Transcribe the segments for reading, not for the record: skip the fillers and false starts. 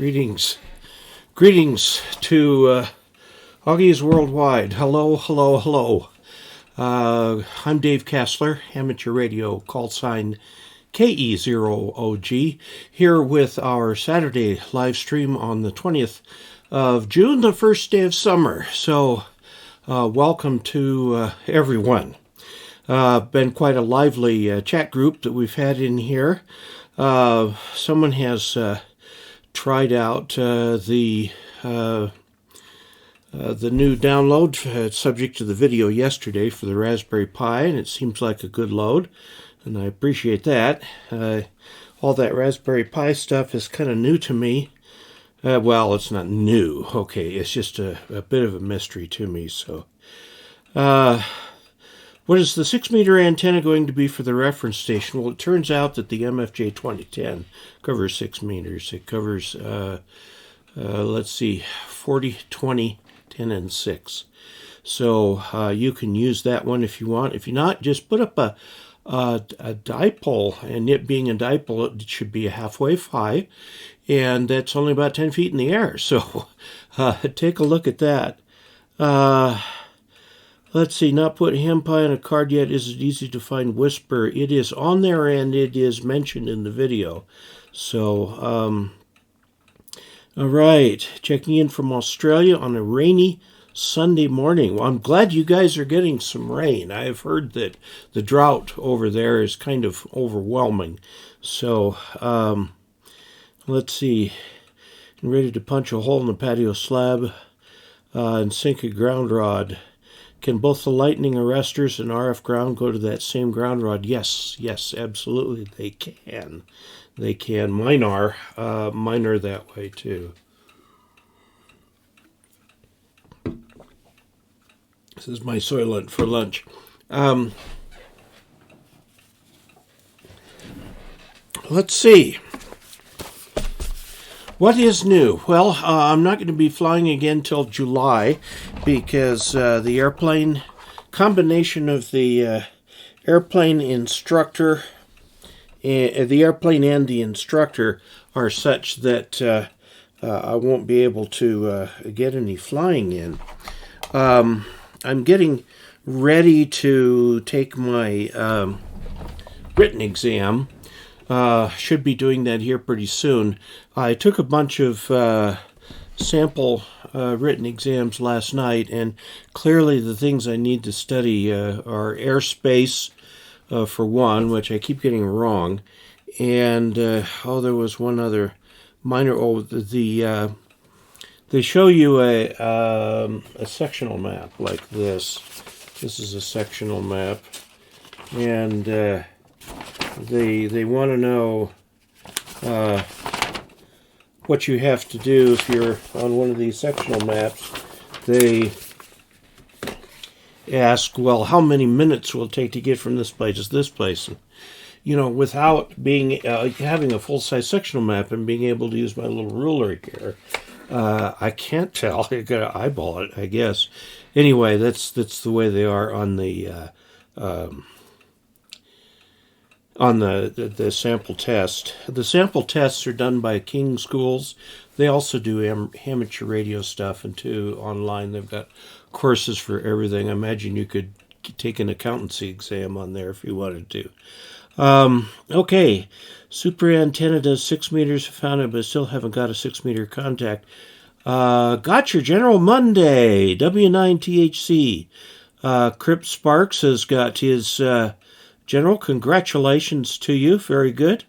Greetings. Greetings to Augies worldwide. Hello, hello, hello. I'm Dave Kessler, amateur radio, call sign KE0OG, here with our Saturday live stream on the 20th of June, the first day of summer. So, welcome to everyone. Been quite a lively chat group that we've had in here. Someone has tried out the new download subject to the video yesterday for the Raspberry Pi, and it seems like a good load, and I appreciate that. All that Raspberry Pi stuff is kind of new to me. Well, it's not new. Okay, it's just a bit of a mystery to me. So, what is the 6-meter antenna going to be for the reference station? Well, it turns out that the MFJ 2010 covers 6 meters. It covers, let's see, 40, 20, 10, and 6. So you can use that one if you want. If you're not, just put up a dipole, and it being a dipole, it should be a half-wave high, and that's only about 10 feet in the air. So take a look at that. Let's see, not put ham pie on a card yet. Is it easy to find Whisper? It is on there, and it is mentioned in the video. So, all right, checking in from Australia on a rainy Sunday morning. Well, I'm glad you guys are getting some rain. I have heard that the drought over there is kind of overwhelming. So, let's see. I'm ready to punch a hole in the patio slab and sink a ground rod. Can both the lightning arresters and RF ground go to that same ground rod? Yes, absolutely they can. They can. Mine are that way too. This is my Soylent for lunch. Let's see. What is new? Well, I'm not going to be flying again till July because the airplane, combination of the airplane instructor, the airplane and the instructor are such that I won't be able to get any flying in. I'm getting ready to take my written exam. Should be doing that here pretty soon. I took a bunch of sample written exams last night, and clearly the things I need to study are airspace, for one, which I keep getting wrong, and there was one other minor. They show you a sectional map like this. This is a sectional map, and they want to know what you have to do if you're on one of these sectional maps. They ask, well, how many minutes will it take to get from this place to this place? And, without being having a full-size sectional map and being able to use my little ruler here, I can't tell. I gotta eyeball it, I guess. Anyway, that's the way they are on the sample test. The sample tests are done by King Schools. They also do amateur radio stuff, and too online they've got courses for everything. I imagine you could take an accountancy exam on there if you wanted to. Okay, super antenna does 6 meters. Found it, but still haven't got a 6-meter contact. Got your General Monday, W9THC. Crip Sparks has got his General. Congratulations to you. Very good.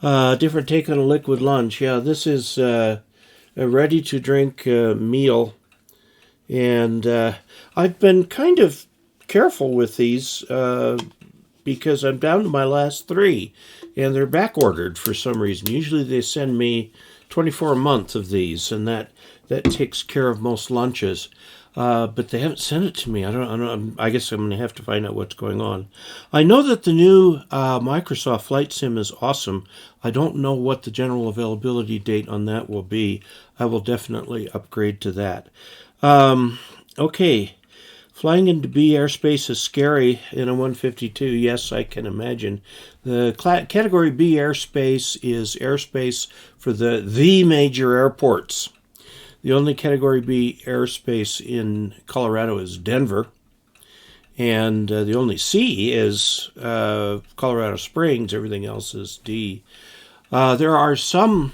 Different take on a liquid lunch. Yeah, this is a ready-to-drink meal. And I've been kind of careful with these because I'm down to my last 3. And they're back-ordered for some reason. Usually they send me 24 a month of these, and that takes care of most lunches. But they haven't sent it to me. I guess I'm going to have to find out what's going on. I know that the new Microsoft Flight Sim is awesome. I don't know what the general availability date on that will be. I will definitely upgrade to that. Okay. Flying into B airspace is scary in a 152. Yes, I can imagine. The Category B airspace is airspace for the major airports. The only Category B airspace in Colorado is Denver. And the only C is Colorado Springs. Everything else is D. There are some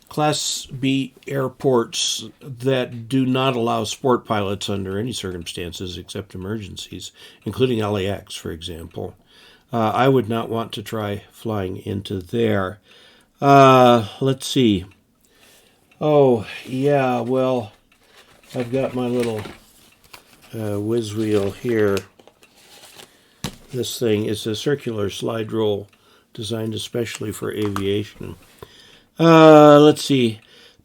Class B airports that do not allow sport pilots under any circumstances except emergencies, including LAX, for example. I would not want to try flying into there. Let's see. Oh, yeah, well, I've got my little whiz wheel here. This thing is a circular slide rule designed especially for aviation. Let's see.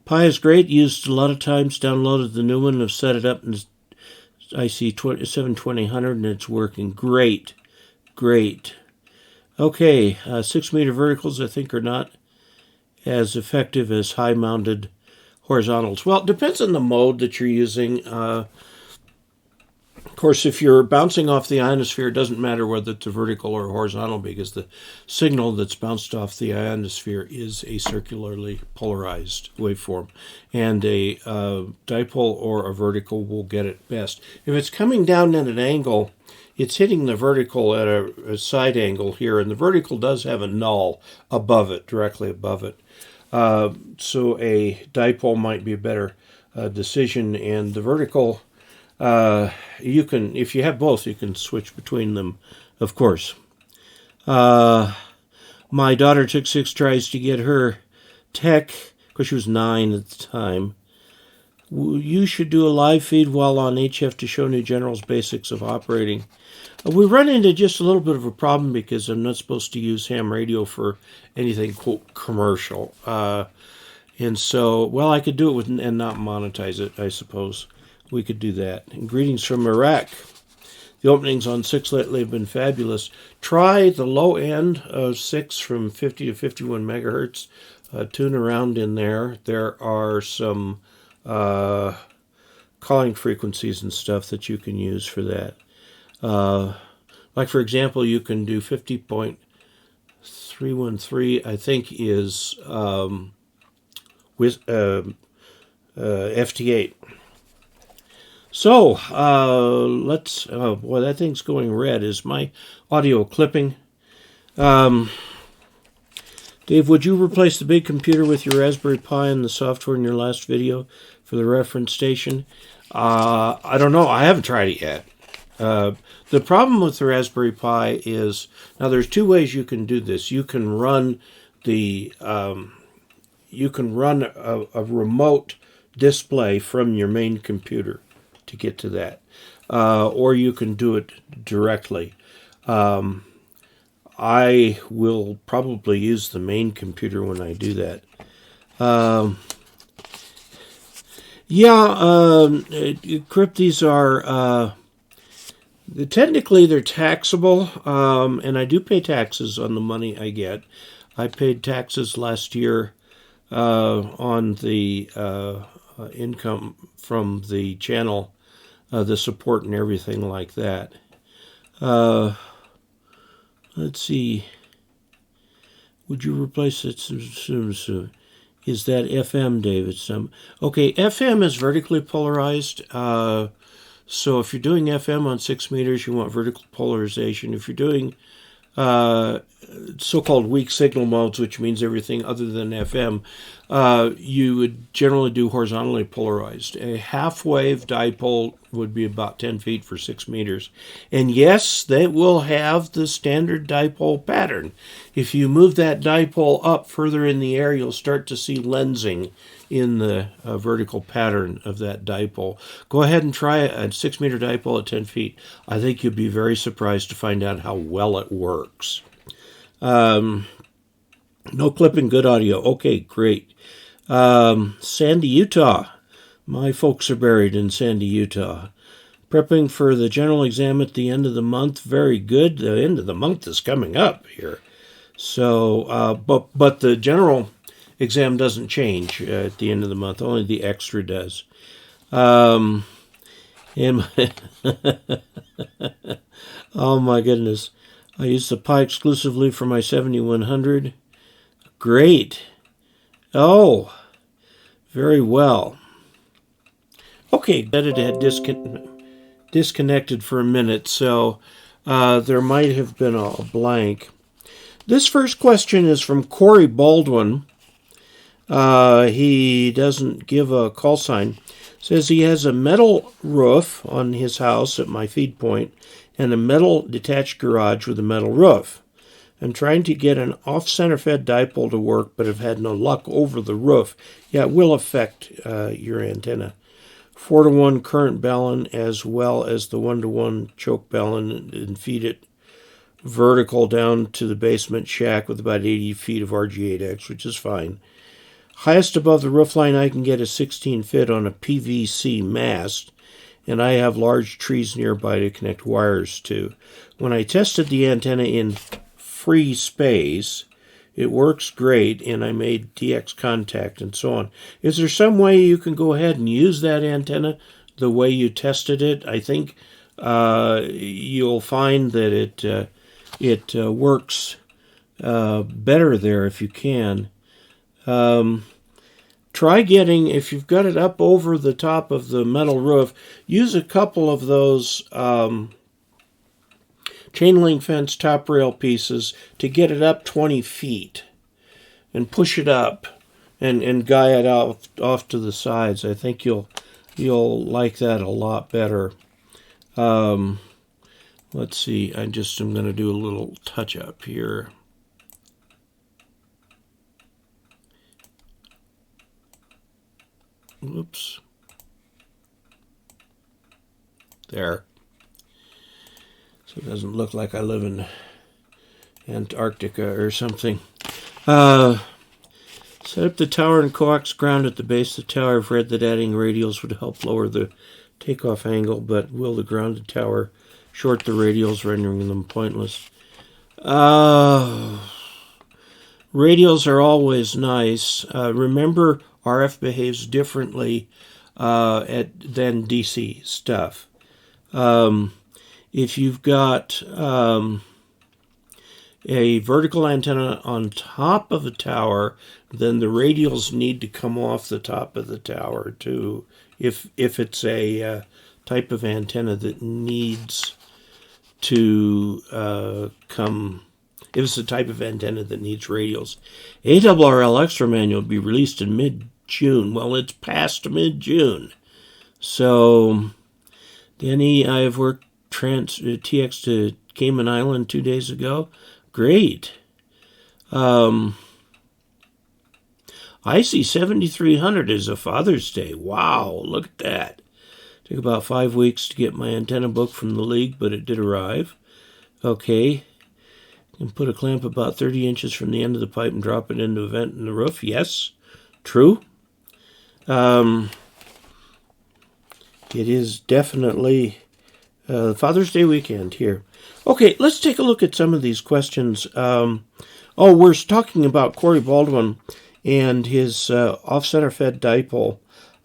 Pi is great. Used a lot of times. Downloaded the new one. Have set it up in IC72000 and it's working great. Great. Okay. 6-meter verticals I think are not as effective as high-mounted horizontals. Well, it depends on the mode that you're using. Of course, if you're bouncing off the ionosphere, it doesn't matter whether it's a vertical or horizontal because the signal that's bounced off the ionosphere is a circularly polarized waveform. And a dipole or a vertical will get it best. If it's coming down at an angle, it's hitting the vertical at a side angle here, and the vertical does have a null above it, directly above it. So a dipole might be a better decision, and the vertical... you can, if you have both, you can switch between them, of course. My daughter took 6 tries to get her tech, because she was 9 at the time. You should do a live feed while on HF to show new generals basics of operating. We run into just a little bit of a problem because I'm not supposed to use ham radio for anything, quote, commercial. And so, well, I could do it with and not monetize it, I suppose. We could do that. And greetings from Iraq. The openings on 6 lately have been fabulous. Try the low end of 6 from 50 to 51 megahertz. Tune around in there. There are some calling frequencies and stuff that you can use for that. Like, for example, you can do 50.313, I think, is with FT8. So, let's, oh boy, that thing's going red. Is my audio clipping? Dave, would you replace the big computer with your Raspberry Pi and the software in your last video for the reference station? I don't know. I haven't tried it yet. The problem with the Raspberry Pi is, now there's 2 ways you can do this. You can run a remote display from your main computer to get to that, or you can do it directly. I will probably use the main computer when I do that. Crypt, these are technically they're taxable, and I do pay taxes on the money I get. I paid taxes last year on the income from the channel, the support and everything like that. Let's see. Would you replace it soon? Is that FM, David? Okay, FM is vertically polarized. So if you're doing FM on 6 meters, you want vertical polarization. If you're doing so-called weak signal modes, which means everything other than FM, you would generally do horizontally polarized. A half-wave dipole would be about 10 feet for 6 meters. And yes, they will have the standard dipole pattern. If you move that dipole up further in the air, you'll start to see lensing in the vertical pattern of that dipole. Go ahead and try a 6-meter dipole at 10 feet. I think you'll be very surprised to find out how well it works. No clipping, good audio. Okay, great. Sandy, Utah. My folks are buried in Sandy, Utah. Prepping for the general exam at the end of the month. Very good. The end of the month is coming up here. So, but the general exam doesn't change at the end of the month. Only the extra does. And oh my goodness. I use the Pi exclusively for my 7100. Great. Oh, very well. Okay, that it had disconnected for a minute, so there might have been a blank. This first question is from Corey Baldwin. He doesn't give a call sign. Says he has a metal roof on his house at my feed point and a metal detached garage with a metal roof. I'm trying to get an off-center fed dipole to work, but have had no luck over the roof. Yeah, it will affect your antenna. 4-to-1 current balun as well as the 1-to-1 choke balun, and feed it vertical down to the basement shack with about 80 feet of RG8X, which is fine. Highest above the roof line I can get is 16 feet on a PVC mast, and I have large trees nearby to connect wires to. When I tested the antenna in free space, it works great, and I made DX contact and so on. Is there some way you can go ahead and use that antenna the way you tested it? I think you'll find that it works better there if you can. Try getting, if you've got it up over the top of the metal roof, use a couple of those chain link fence top rail pieces to get it up 20 feet and push it up and guy it out off to the sides. I think you'll like that a lot better. Let's see, I'm going to do a little touch up here. Whoops. There. So it doesn't look like I live in Antarctica or something. Set up the tower and coax ground at the base of the tower. I've read that adding radials would help lower the takeoff angle, but will the grounded tower short the radials, rendering them pointless? Radials are always nice. Remember, RF behaves differently than DC stuff. If you've got a vertical antenna on top of a tower, then the radials need to come off the top of the tower too. If it's a type of antenna that needs to come. If it's the type of antenna that needs radials. ARRL Extra Manual will be released in mid-June. Well, it's past mid-June. So, Danny, I have worked TX to Cayman Island 2 days ago. Great. IC7300 is a Father's Day. Wow, look at that. Took about 5 weeks to get my antenna book from the league, but it did arrive. Okay. And put a clamp about 30 inches from the end of the pipe and drop it into a vent in the roof. Yes, true. It is definitely Father's Day weekend here. Okay, let's take a look at some of these questions. We're talking about Corey Baldwin and his off-center fed dipole.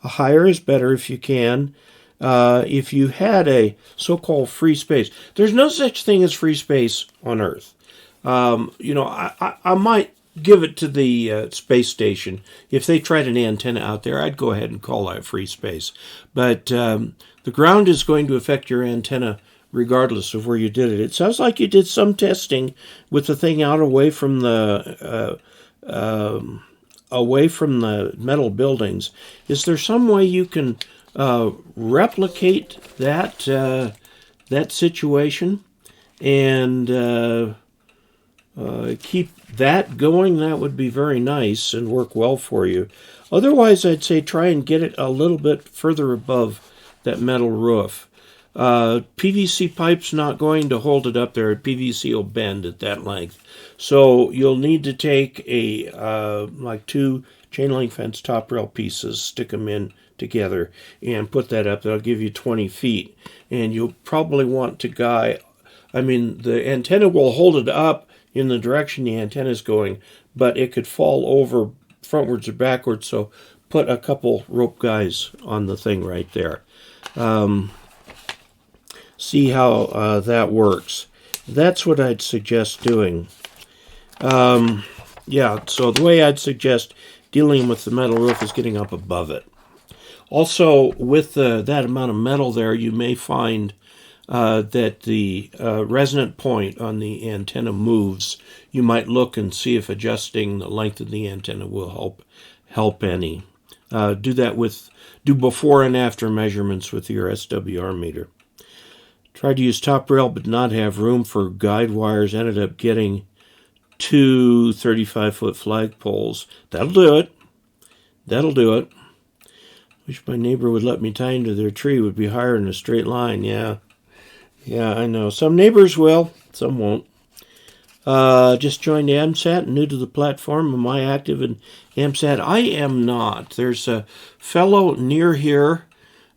A higher is better if you can. If you had a so-called free space, there's no such thing as free space on Earth. I might give it to the space station. If they tried an antenna out there, I'd go ahead and call that free space. But the ground is going to affect your antenna regardless of where you did it. It sounds like you did some testing with the thing out away from the metal buildings. Is there some way you can replicate that situation and keep that going? That would be very nice and work well for you. Otherwise, I'd say try and get it a little bit further above that metal roof. PVC pipe's not going to hold it up there. PVC will bend at that length. So you'll need to take like 2 chain link fence top rail pieces, stick them in together, and put that up. That'll give you 20 feet. And you'll probably want to the antenna will hold it up in the direction the antenna is going, but it could fall over frontwards or backwards, so put a couple rope guys on the thing right there. see how that works. That's what I'd suggest doing. Yeah, so the way I'd suggest dealing with the metal roof is getting up above it. Also, with that amount of metal there, you may find that the resonant point on the antenna moves. You might look and see if adjusting the length of the antenna will help any. Do before and after measurements with your SWR meter. Tried to use top rail but not have room for guide wires. Ended up getting 2 35-foot flagpoles. That'll do it. That'll do it. Wish my neighbor would let me tie into their tree. Would be higher in a straight line. Yeah, I know. Some neighbors will, some won't. Just joined AMSAT, new to the platform. Am I active in AMSAT? I am not. There's a fellow near here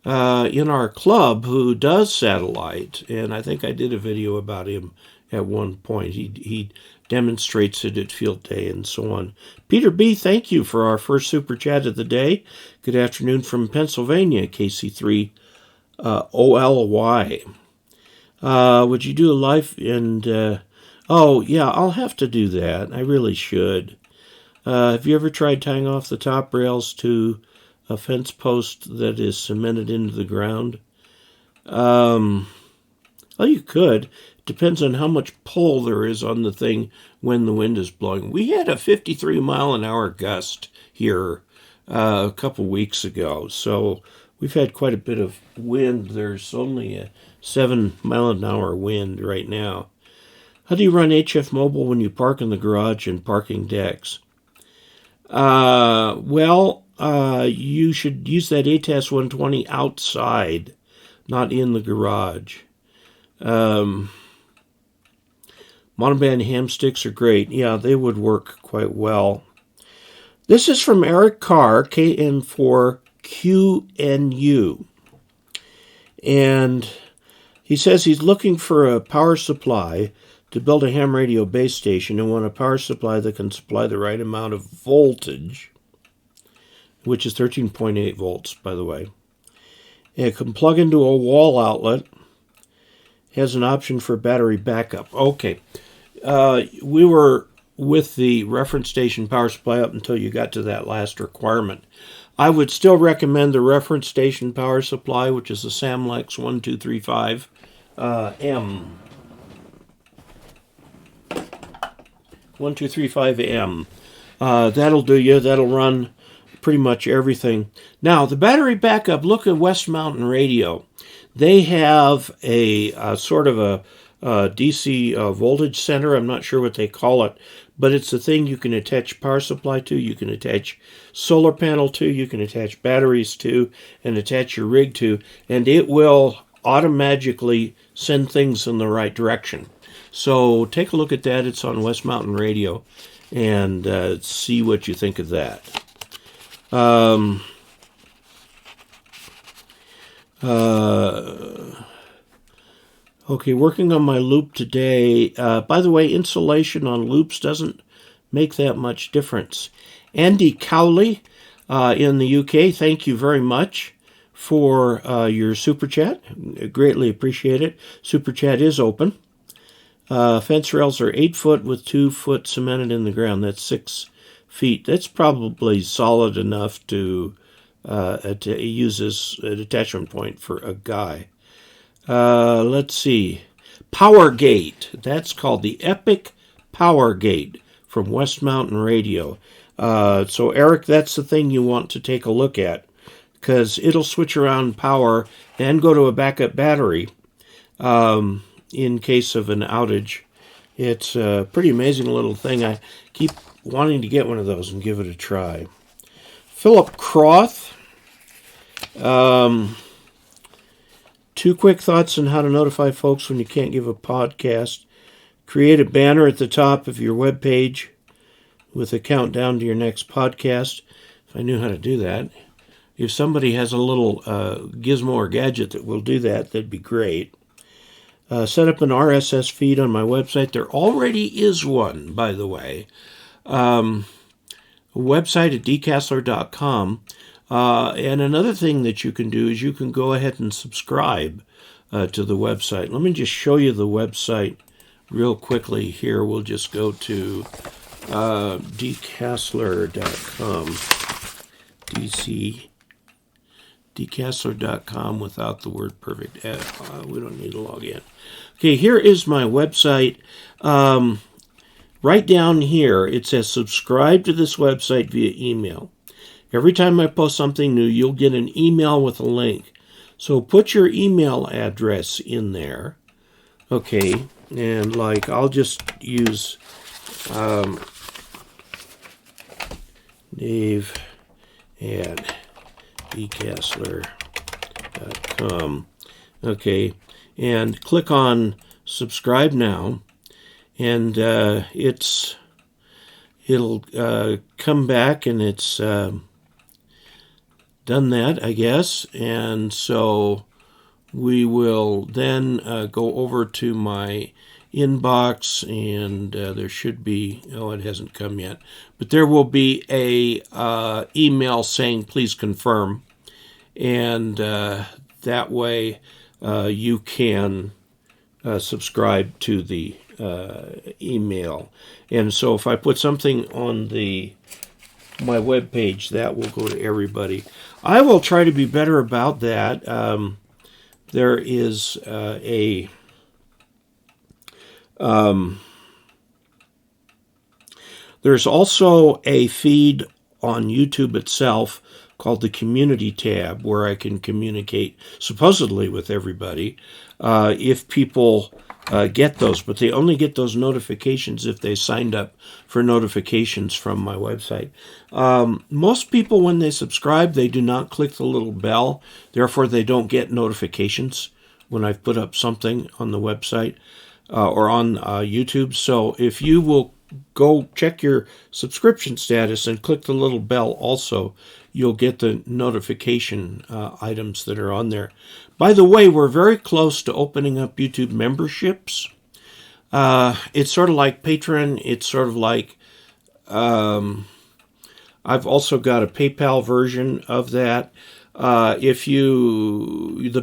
in our club who does satellite, and I think I did a video about him at one point. He demonstrates it at field day and so on. Peter B., thank you for our first super chat of the day. Good afternoon from Pennsylvania, KC3 OLY. Would you do a live and... oh, yeah, I'll have to do that. I really should. Have you ever tried tying off the top rails to a fence post that is cemented into the ground? Oh, you could. Depends on how much pull there is on the thing when the wind is blowing. We had a 53-mile-an-hour gust here a couple weeks ago, so we've had quite a bit of wind. There's only a 7-mile-an-hour wind right now. How do you run HF Mobile when you park in the garage and parking decks? You should use that ATAS 120 outside, not in the garage. Monoband ham sticks are great. Yeah, they would work quite well. This is from Eric Carr, KN4QNU. And he says he's looking for a power supply to build a ham radio base station and want a power supply that can supply the right amount of voltage, which is 13.8 volts, by the way. It can plug into a wall outlet. Has an option for battery backup. Okay. We were with the reference station power supply up until you got to that last requirement. I would still recommend the reference station power supply, which is the Samlex 1235 M. 1235M. That'll do you. That'll run pretty much everything. Now, the battery backup, look at West Mountain Radio. They have a sort of a DC voltage center. I'm not sure what they call it, but it's a thing you can attach power supply to, you can attach solar panel to, you can attach batteries to, and attach your rig to, and it will automatically send things in the right direction. So take a look at that. It's on West Mountain Radio, and see what you think of that. Okay, working on my loop today. By the way, insulation on loops doesn't make that much difference. Andy Cowley in the UK, thank you very much for your super chat. Greatly appreciate it. Super chat is open. Fence rails are 8 foot with 2 foot cemented in the ground. That's 6 feet. That's probably solid enough to use as an attachment point for a guy. Let's see. Power Gate. That's called the Epic Power Gate from West Mountain Radio. So, Eric, that's the thing you want to take a look at, because it'll switch around power and go to a backup battery in case of an outage. It's a pretty amazing little thing. I keep wanting to get one of those and give it a try. Philip Croth. 2 quick thoughts on how to notify folks when you can't give a podcast. Create a banner at the top of your web page with a countdown to your next podcast. If I knew how to do that. If somebody has a little gizmo or gadget that will do that, that'd be great. Set up an RSS feed on my website. There already is one, by the way. A website at dcastler.com. And another thing that you can do is you can go ahead and subscribe to the website. Let me just show you the website real quickly here. We'll just go to dcasler.com. dcasler.com without the word perfect. We don't need to log in. Okay, here is my website. Right down here, it says subscribe to this website via email. Every time I post something new, you'll get an email with a link. So put your email address in there. Okay, and like I'll just use Dave at dcasler.com. Okay, and click on subscribe now, and it'll come back, and it's done that, I guess. And so we will then go over to my inbox, and there should be, it hasn't come yet, but there will be a email saying please confirm, and that way you can subscribe to the email. And so if I put something on my web page, that will go to everybody. I will try to be better about that. There is there's also a feed on YouTube itself called the Community tab, where I can communicate supposedly with everybody if people get those, but they only get those notifications if they signed up for notifications from my website. Most people, when they subscribe, they do not click the little bell. Therefore, they don't get notifications when I've put up something on the website or on YouTube. So if you will go check your subscription status and click the little bell also, you'll get the notification items that are on there. By the way, we're very close to opening up YouTube memberships. It's sort of like Patreon. It's sort of like, I've also got a PayPal version of that. The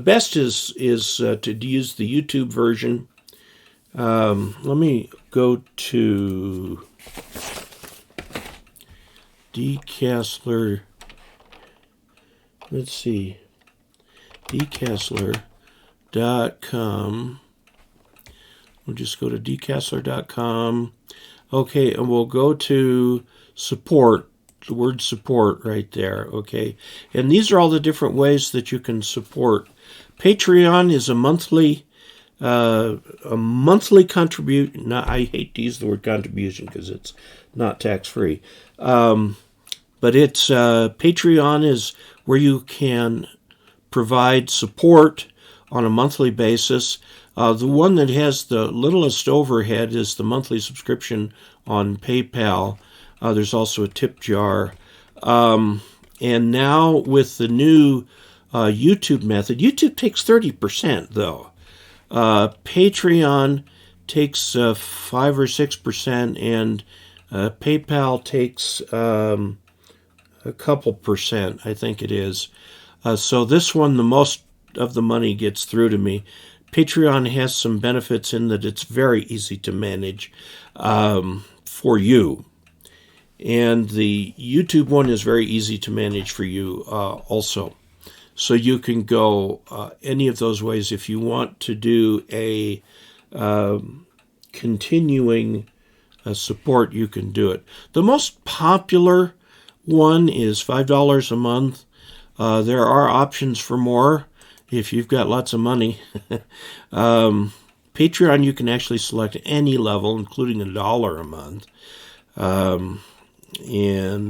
best is to use the YouTube version. Let me go to dcasler. Let's see, dcasler.com. We'll just go to dcasler.com. Okay, and we'll go to support, the word support right there, okay? And these are all the different ways that you can support. Patreon is a monthly contribution. Now, I hate to use the word contribution because it's not tax-free. But it's Patreon is where you can provide support on a monthly basis. The one that has the littlest overhead is the monthly subscription on PayPal. There's also a tip jar. And now with the new YouTube method, YouTube takes 30%, though. Patreon takes 5 or 6%, and PayPal takes a couple percent, I think it is. So this one, the most of the money gets through to me. Patreon has some benefits in that it's very easy to manage for you. And the YouTube one is very easy to manage for you also. So you can go any of those ways. If you want to do a continuing support, you can do it. The most popular one is $5 a month. There are options for more if you've got lots of money. Patreon, you can actually select any level, including $1 a month. And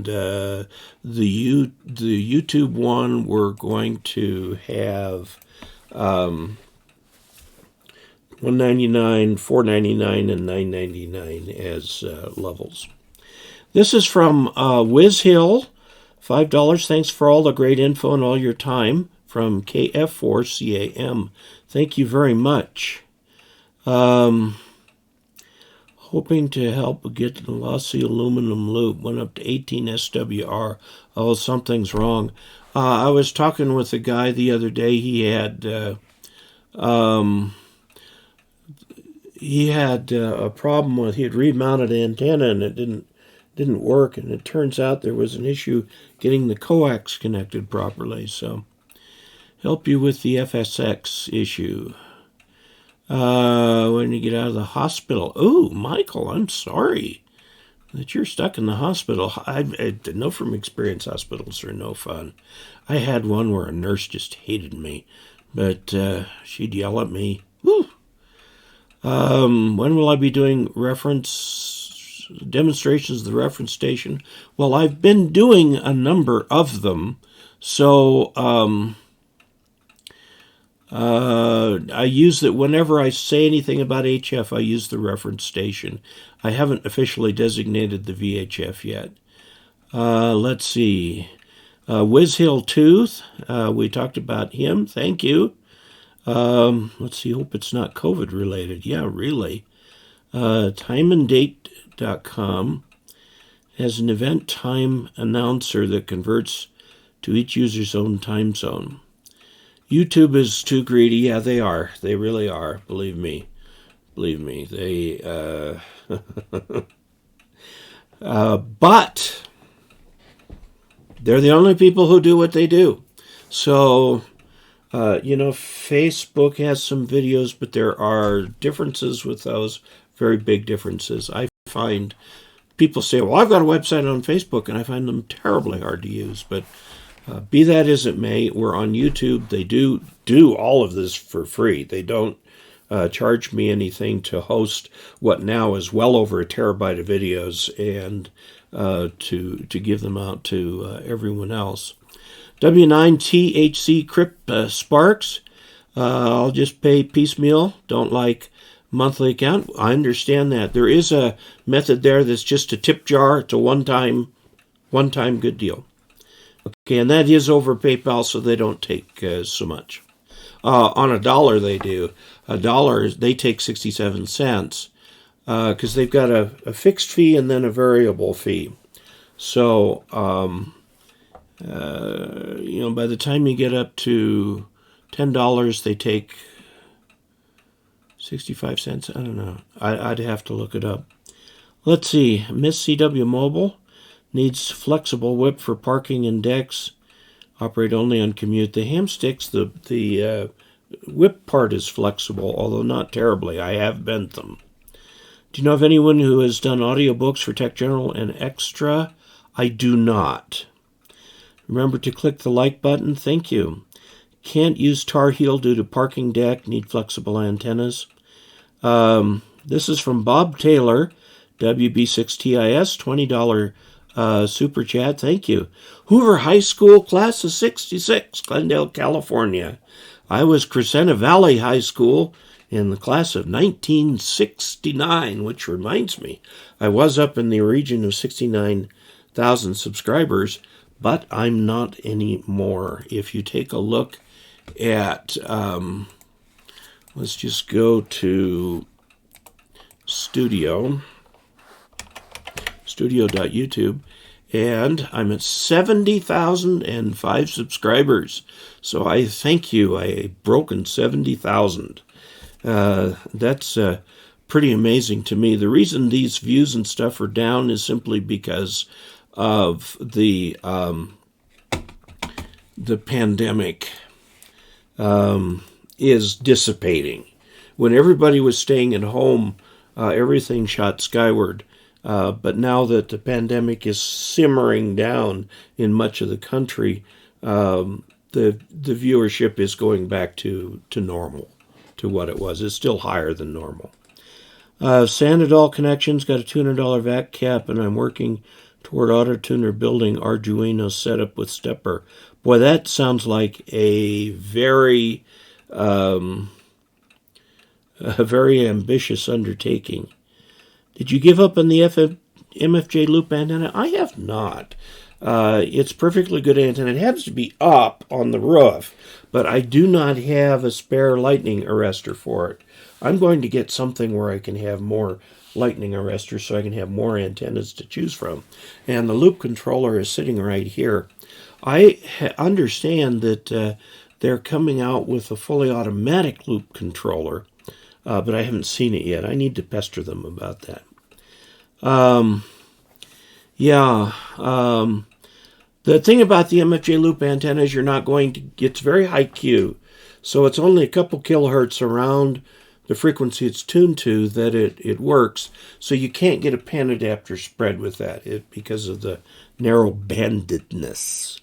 the YouTube one, we're going to have $1.99, $4.99, and $9.99 as levels. This is from WizHill, $5. Thanks for all the great info and all your time, from KF4CAM. Thank you very much. Hoping to help get the lossy aluminum loop. Went up to 18 SWR. Oh, something's wrong. I was talking with a guy the other day. He had He had a problem with, he had remounted an antenna and it didn't work, and it turns out there was an issue getting the coax connected properly. So help you with the FSX issue. When you get out of the hospital. Oh, Michael, I'm sorry that you're stuck in the hospital. I know from experience, hospitals are no fun. I had one where a nurse just hated me, but she'd yell at me. Woo! When will I be doing reference demonstrations of the reference station? Well, I've been doing a number of them, so I use it whenever I say anything about HF. I use the reference station. I haven't officially designated the VHF yet. Let's see. Whizhill Tooth, we talked about him. Thank you. Let's see. Hope it's not COVID related. Yeah, really. Timeanddate.com has an event time announcer that converts to each user's own time zone. YouTube is too greedy. Yeah, they are. They really are. Believe me. Believe me. They, but they're the only people who do what they do. So, Facebook has some videos, but there are differences with those, very big differences. I find people say, well, I've got a website on Facebook, and I find them terribly hard to use. But be that as it may, we're on YouTube. They do all of this for free. They don't charge me anything to host what now is well over a terabyte of videos and to give them out to everyone else. W9THC Crypt Sparks. I'll just pay piecemeal. Don't like monthly account. I understand that. There is a method there that's just a tip jar. It's a one-time good deal. Okay, and that is over PayPal, so they don't take so much. On $1 they do. $1 they take 67 cents because they've got a fixed fee and then a variable fee. So, by the time you get up to $10, they take 65 cents. I don't know. I'd have to look it up. Let's see. Miss CW Mobile needs flexible whip for parking and decks. Operate only on commute. The ham sticks, the whip part is flexible, although not terribly. I have bent them. Do you know of anyone who has done audiobooks for Tech General and Extra? I do not. Remember to click the like button. Thank you. Can't use Tar Heel due to parking deck. Need flexible antennas. This is from Bob Taylor, WB6TIS, $20 super chat. Thank you. Hoover High School, class of 66, Glendale, California. I was Crescenta Valley High School in the class of 1969, which reminds me, I was up in the region of 69,000 subscribers, but I'm not anymore. If you take a look at, let's just go to studio.youtube, and I'm at 70,005 subscribers. So I thank you. I've broken 70,000. That's pretty amazing to me. The reason these views and stuff are down is simply because of the pandemic is dissipating. When everybody was staying at home, everything shot skyward. But now that the pandemic is simmering down in much of the country, the viewership is going back to normal, to what it was. It's still higher than normal. Sandoval Connections got a $200 vac cap, and I'm working toward AutoTuner building Arduino setup with stepper. Boy, that sounds like a very ambitious undertaking. Did you give up on the MFJ loop antenna? I have not. It's perfectly good antenna. It happens to be up on the roof, but I do not have a spare lightning arrestor for it. I'm going to get something where I can have more lightning arresters so I can have more antennas to choose from. And the loop controller is sitting right here. I understand that they're coming out with a fully automatic loop controller, but I haven't seen it yet. I need to pester them about that. The thing about the MFJ loop antenna is you're not going to, it's very high Q, so it's only a couple kilohertz around the frequency it's tuned to that it works, so you can't get a pan adapter spread with that because of the narrow bandedness.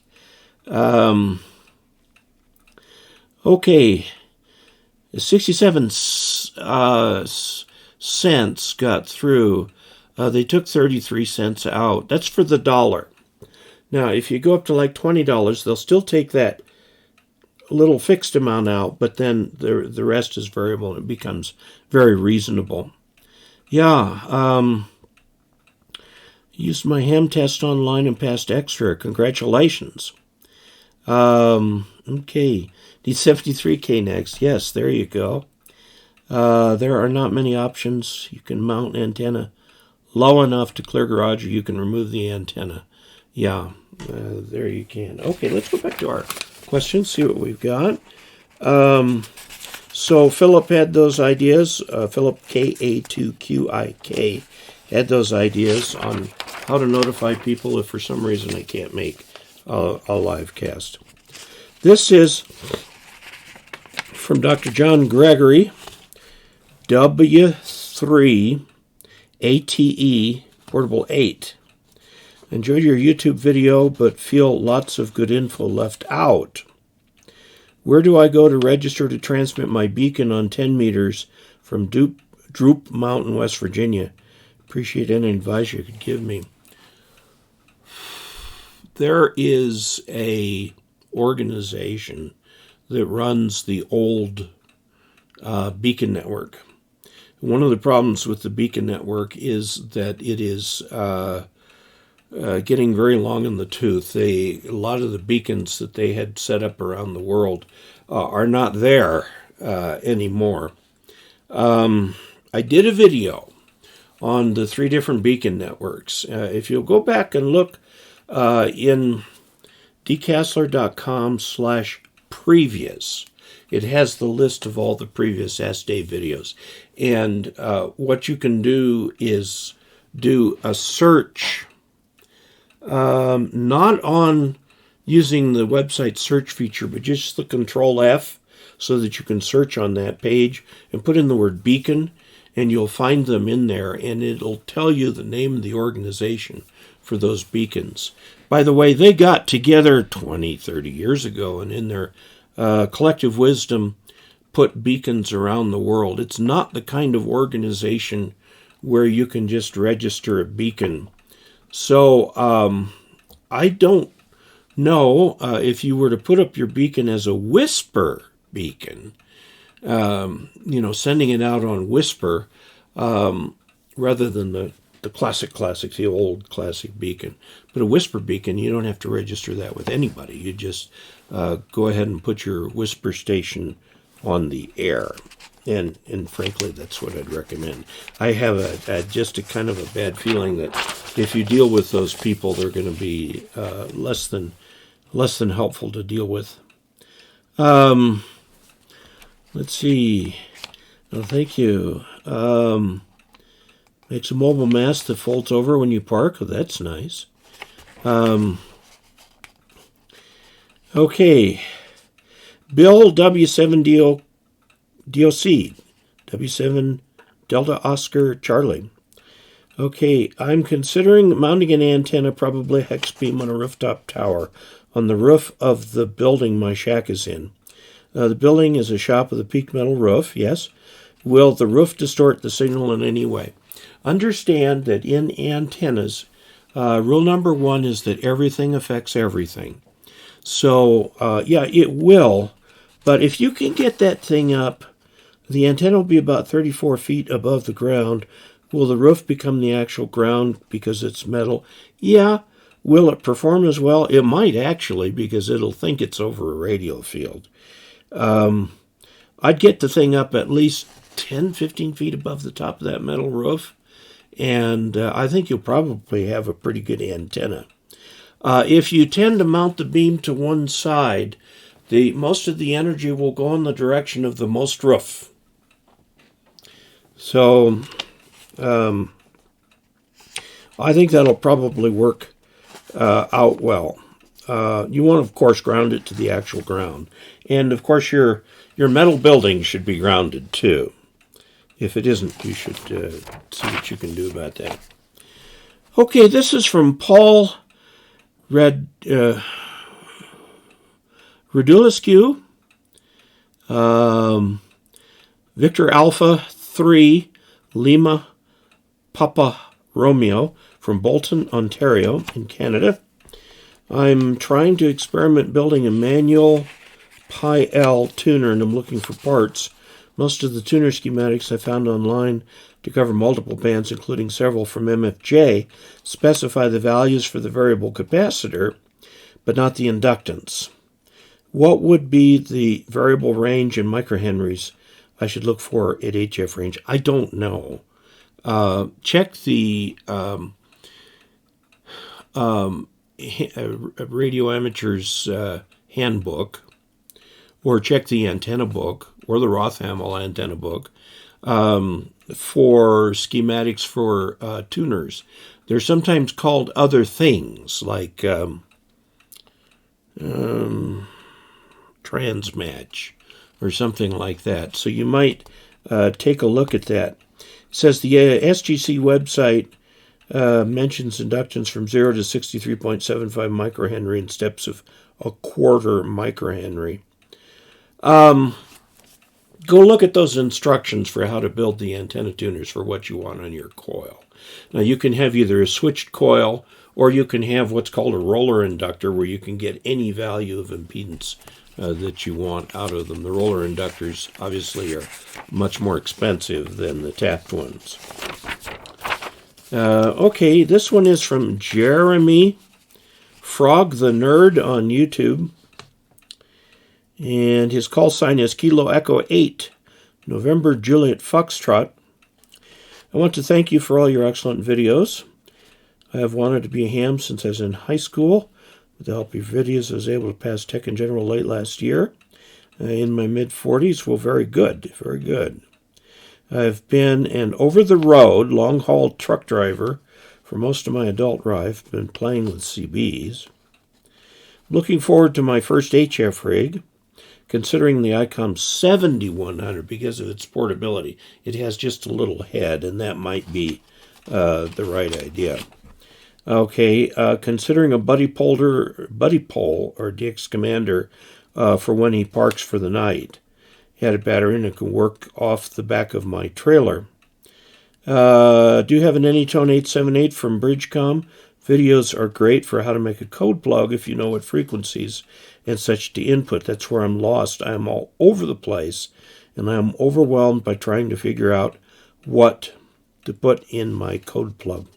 Okay, 67 cents got through. They took 33 cents out. That's for the dollar. Now, if you go up to like $20, they'll still take that little fixed amount out, but then the rest is variable and it becomes very reasonable. Used my ham test online and passed extra. Congratulations. Okay, D73K next. Yes, there you go. There are not many options. You can mount an antenna low enough to clear garage, or you can remove the antenna. There you can. Okay, let's go back to our questions, see what we've got. So Philip had those ideas. Philip KA2QIK had those ideas on how to notify people if for some reason they can't make a live cast. This is from Dr. John Gregory, W3ATE Portable 8. Enjoyed your YouTube video, but feel lots of good info left out. Where do I go to register to transmit my beacon on 10 meters from Droop Mountain, West Virginia? Appreciate any advice you could give me. There is a organization that runs the old beacon network. One of the problems with the beacon network is that it is getting very long in the tooth. A lot of the beacons that they had set up around the world are not there anymore. I did a video on the 3 different beacon networks. If you'll go back and look in dcasler.com/previous, it has the list of all the previous Ask Dave videos. And what you can do is do a search, not on using the website search feature, but just the Control F so that you can search on that page and put in the word beacon, and you'll find them in there, and it'll tell you the name of the organization for those beacons. By the way, they got together 20, 30 years ago, and in their collective wisdom put beacons around the world. It's not the kind of organization where you can just register a beacon. So I don't know if you were to put up your beacon as a whisper beacon, sending it out on whisper rather than the the old classic beacon. But a whisper beacon, you don't have to register that with anybody. You just go ahead and put your whisper station on the air. And frankly, that's what I'd recommend. I have just a kind of a bad feeling that if you deal with those people, they're going to be less than helpful to deal with. Let's see. Oh, thank you. Makes a mobile mast that folds over when you park. Oh, that's nice. Okay. Bill W7DOC, W7 Delta Oscar Charlie. Okay, I'm considering mounting an antenna, probably hex beam, on a rooftop tower on the roof of the building my shack is in. The building is a shop with a peaked metal roof, yes. Will the roof distort the signal in any way? Understand that in antennas, rule number 1 is that everything affects everything. So, yeah, it will, but if you can get that thing up, the antenna will be about 34 feet above the ground. Will the roof become the actual ground because it's metal? Yeah. Will it perform as well? It might actually, because it'll think it's over a radio field. I'd get the thing up at least 10, 15 feet above the top of that metal roof, and I think you'll probably have a pretty good antenna. If you tend to mount the beam to one side, most of the energy will go in the direction of the most roof. So I think that'll probably work out well. You want to, of course, ground it to the actual ground. And, of course, your metal building should be grounded, too. If it isn't, you should see what you can do about that. Okay, this is from Paul Raduliscu, Victor Alpha 3, Lima Papa Romeo, from Bolton, Ontario, in Canada. I'm trying to experiment building a manual Pi L tuner, and I'm looking for parts. Most of the tuner schematics I found online to cover multiple bands, including several from MFJ, specify the values for the variable capacitor, but not the inductance. What would be the variable range in microhenries I should look for at HF range? I don't know. Check the radio amateur's handbook, or check the antenna book, or the Roth-Hamel antenna book, for schematics for tuners. They're sometimes called other things, like transmatch, or something like that. So you might take a look at that. It says the SGC website mentions inductance from 0 to 63.75 microhenry in steps of a quarter microhenry. Go look at those instructions for how to build the antenna tuners for what you want on your coil. Now, you can have either a switched coil, or you can have what's called a roller inductor, where you can get any value of impedance that you want out of them. The roller inductors obviously are much more expensive than the tapped ones. Okay, this one is from Jeremy Frog the Nerd on YouTube. And his call sign is Kilo Echo 8, November Juliet Foxtrot. I want to thank you for all your excellent videos. I have wanted to be a ham since I was in high school. With the help of your videos, I was able to pass Tech in General late last year. In my mid-40s, well, very good, very good. I've been an over-the-road, long-haul truck driver for most of my adult life. I've been playing with CBs. Looking forward to my first HF rig. Considering the ICOM 7100 because of its portability. It has just a little head, and that might be the right idea. Okay, considering a buddy pole or DX Commander for when he parks for the night. He had a battery and it can work off the back of my trailer. Do have an Anytone 878 from Bridgecom. Videos are great for how to make a code plug if you know what frequencies and such to input. That's where I'm lost. I am all over the place, and I am overwhelmed by trying to figure out what to put in my code plug.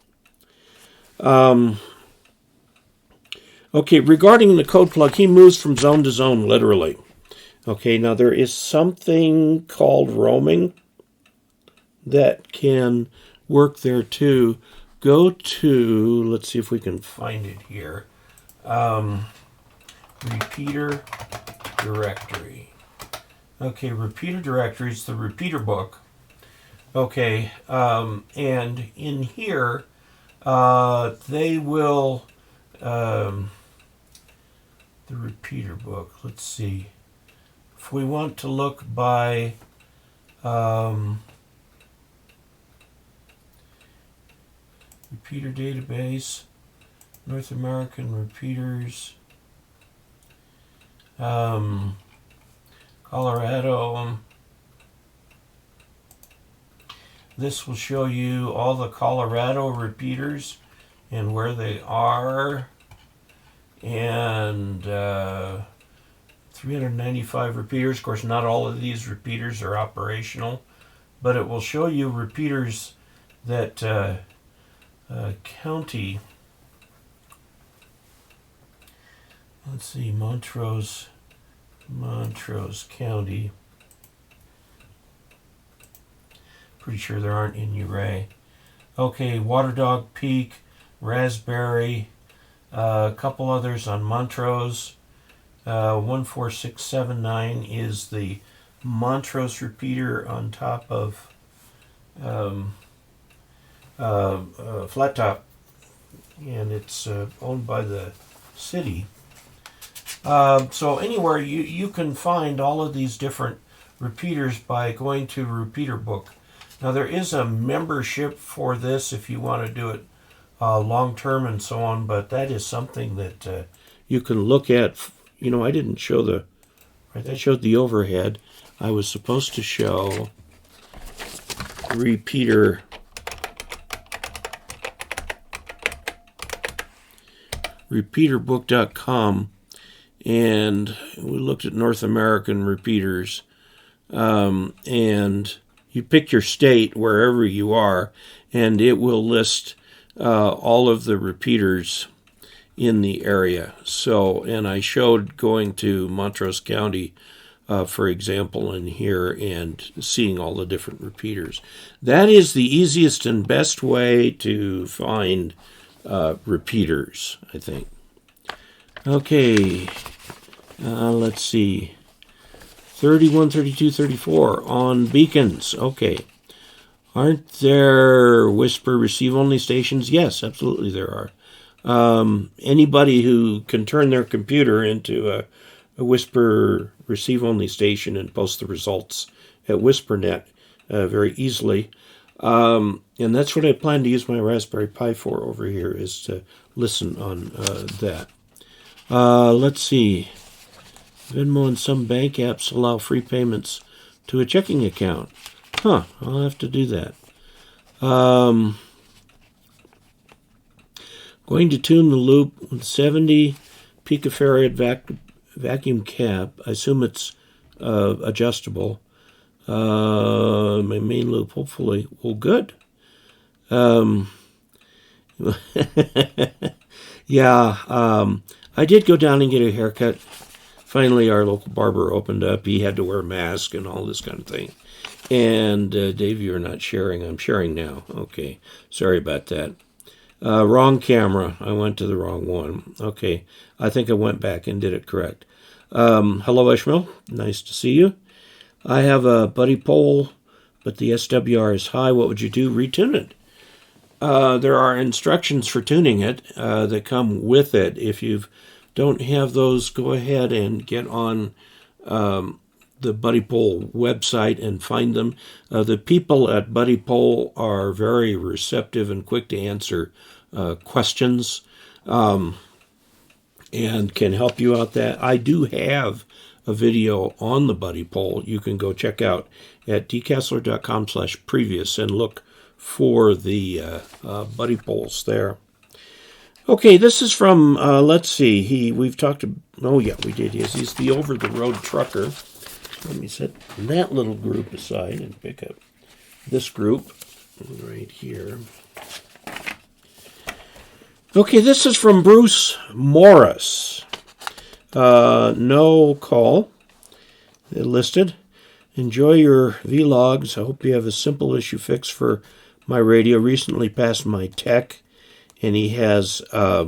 Okay, regarding the code plug, he moves from zone to zone, literally. Okay, now there is something called roaming that can work there too. Go to, let's see if we can find it here, repeater directory. Okay, repeater directory is the repeater book. Okay, and in here, they will, the repeater book, let's see. If we want to look by, repeater database, North American repeaters, Colorado. This will show you all the Colorado repeaters and where they are, and 395 repeaters. Of course, not all of these repeaters are operational, but it will show you repeaters that county. Let's see, Montrose County. Pretty sure there aren't in Uray. Okay, Waterdog Peak, Raspberry, a couple others on Montrose, 14679 is the Montrose repeater on top of flat top, and it's owned by the city. So anywhere you can find all of these different repeaters by going to Repeater Book. Now there is a membership for this if you want to do it long term and so on, but that is something that you can look at. You know, I didn't show the, right, I showed the overhead. I was supposed to show repeater repeaterbook.com, and we looked at North American repeaters, and you pick your state wherever you are, and it will list all of the repeaters in the area. So, and I showed going to Montrose County, for example, in here, and seeing all the different repeaters. That is the easiest and best way to find repeaters, I think. Okay, let's see. 31, 32, 34 on beacons. Okay. Aren't there whisper receive only stations? Yes, absolutely there are. Anybody who can turn their computer into a whisper receive only station and post the results at WhisperNet very easily. And that's what I plan to use my Raspberry Pi for over here, is to listen on that. Let's see. Venmo and some bank apps allow free payments to a checking account. Huh, I'll have to do that. Going to tune the loop with 70 picofarad vacuum cap. I assume it's adjustable. My main loop, hopefully. Well, good. Yeah, I did go down and get a haircut. Finally, our local barber opened up. He had to wear a mask and all this kind of thing. And Dave, you're not sharing. I'm sharing now. Okay, sorry about that. Wrong camera. I went to the wrong one. Okay, I think I went back and did it correct. Hello, Ishmael. Nice to see you. I have a buddy pole, but the SWR is high. What would you do? Retune it. There are instructions for tuning it that come with it. If you don't have those, go ahead and get on the Buddy Pole website and find them. The people at Buddy Pole are very receptive and quick to answer questions and can help you out. That I do have a video on the Buddy Pole you can go check out at dcasler.com/previous and look for the Buddy Poles there. Okay, this is from, let's see, we've talked to, oh yeah, we did. He's the over-the-road trucker. Let me set that little group aside and pick up this group right here. Okay, this is from Bruce Morris. No call listed. Enjoy your vlogs. I hope you have a simple issue fix for my radio. Recently passed my tech, and he has a